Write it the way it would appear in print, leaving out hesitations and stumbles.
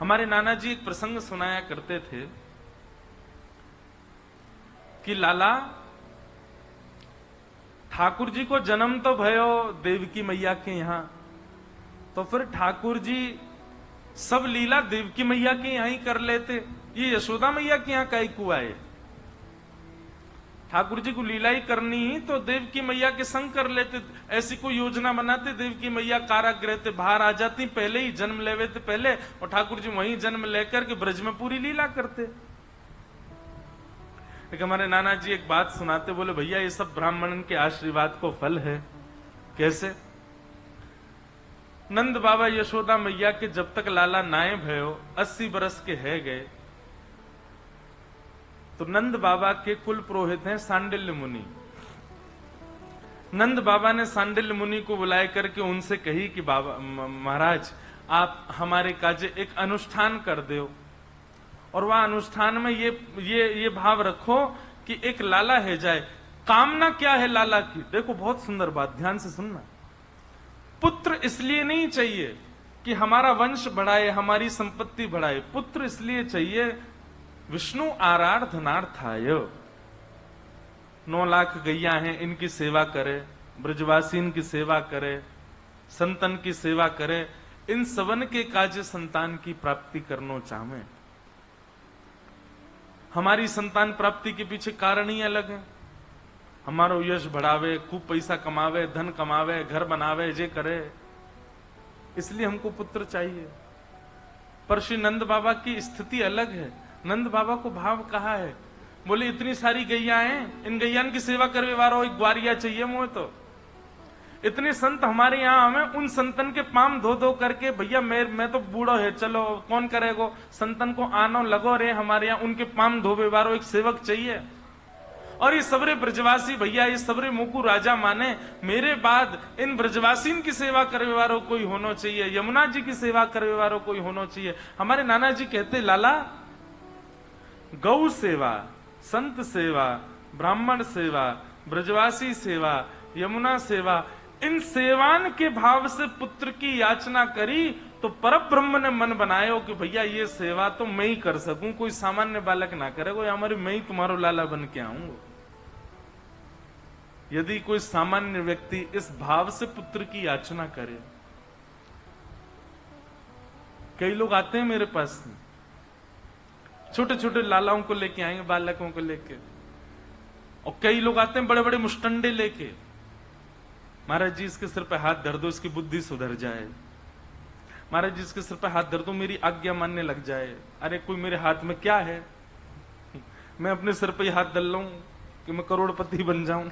हमारे नाना जी एक प्रसंग सुनाया करते थे कि लाला ठाकुर जी को जन्म तो भयो देवकी मैया के यहां, तो फिर ठाकुर जी सब लीला देवकी मैया के यहां ही कर लेते, ये यशोदा मैया के यहां काई को आए। ठाकुर जी को लीला ही करनी ही तो देवकी मैया के संग कर लेते। ऐसी कोई योजना बनाते, देवकी मैया कारागृह से बाहर आ जाती, पहले ही जन्म लेवे थे पहले, और ठाकुर जी वहीं जन्म लेकर के ब्रज में पूरी लीला करते। लेकिन हमारे नाना जी एक बात सुनाते, बोले भैया ये सब ब्राह्मण के आशीर्वाद को फल है। कैसे? नंद बाबा यशोदा मैया के जब तक लाला नाए भयो 80 बरस के है गए, तो नंद बाबा के कुल पुरोहित हैं सांडिल्य मुनि। नंद बाबा ने सांडिल्य मुनि को बुलाए करके उनसे कही कि बाबा महाराज आप हमारे काजे एक अनुष्ठान कर दो, और वह अनुष्ठान में ये भाव रखो कि एक लाला है जाए। कामना क्या है लाला की? देखो बहुत सुंदर बात, ध्यान से सुनना। पुत्र इसलिए नहीं चाहिए कि हमारा वंश बढ़ाए, हमारी संपत्ति बढ़ाए। पुत्र इसलिए चाहिए विष्णु आराधनार्थाय। 9 लाख गैया हैं, इनकी सेवा करे, ब्रजवासी इनकी सेवा करे, संतन की सेवा करे, इन सवन के काज संतान की प्राप्ति करनो चाहे। हमारी संतान प्राप्ति के पीछे कारण ही अलग है। हमारो यश बढ़ावे, खूब पैसा कमावे, धन कमावे, घर बनावे, जे करे, इसलिए हमको पुत्र चाहिए। पर श्री नंद बाबा की स्थिति अलग है। नंद बाबा को भाव कहा है, बोले इतनी सारी गैया हैं, इन गैयान की सेवा करवे वारो एक ग्वारिया चाहिए मुझे। तो इतने संत हमारे यहाँ, हमें उन संतन के पाम धो धो करके, भैया मैं तो बूढ़ो है, चलो कौन करेगो, संतन को आनो लगो रे, हमारे यहाँ उनके पाम धोवे वारो एक सेवक चाहिए। और ये सबरे ब्रजवासी भैया, ये सबरे मुकु राजा माने, मेरे बाद इन ब्रजवासी की सेवा करवे वारो कोई होना चाहिए, यमुना जी की सेवा करवे वारो कोई होना चाहिए। हमारे नाना जी कहते, लाला गौ सेवा, संत सेवा, ब्राह्मण सेवा, ब्रजवासी सेवा, यमुना सेवा, इन सेवान के भाव से पुत्र की याचना करी तो परब्रह्म ने मन बनायो कि भैया ये सेवा तो मैं ही कर सकूं, कोई सामान्य बालक ना करे, कोई हमारे मैं ही तुम्हारो लाला बन के आऊंगा। यदि कोई सामान्य व्यक्ति इस भाव से पुत्र की याचना करे, कई लोग आते हैं मेरे पास, छोटे छोटे लालाओं को लेके आएंगे, बालकों को लेके, और कई लोग आते हैं बड़े बड़े मुष्टंडे लेके, महाराज जी इसके सिर पे हाथ धर दो, इसकी बुद्धि सुधर जाए, महाराज जी इसके सिर पे हाथ धर दो, मेरी आज्ञा मानने लग जाए। अरे कोई मेरे हाथ में क्या है, मैं अपने सिर पे हाथ धर लूं कि मैं करोड़पति बन जाऊं।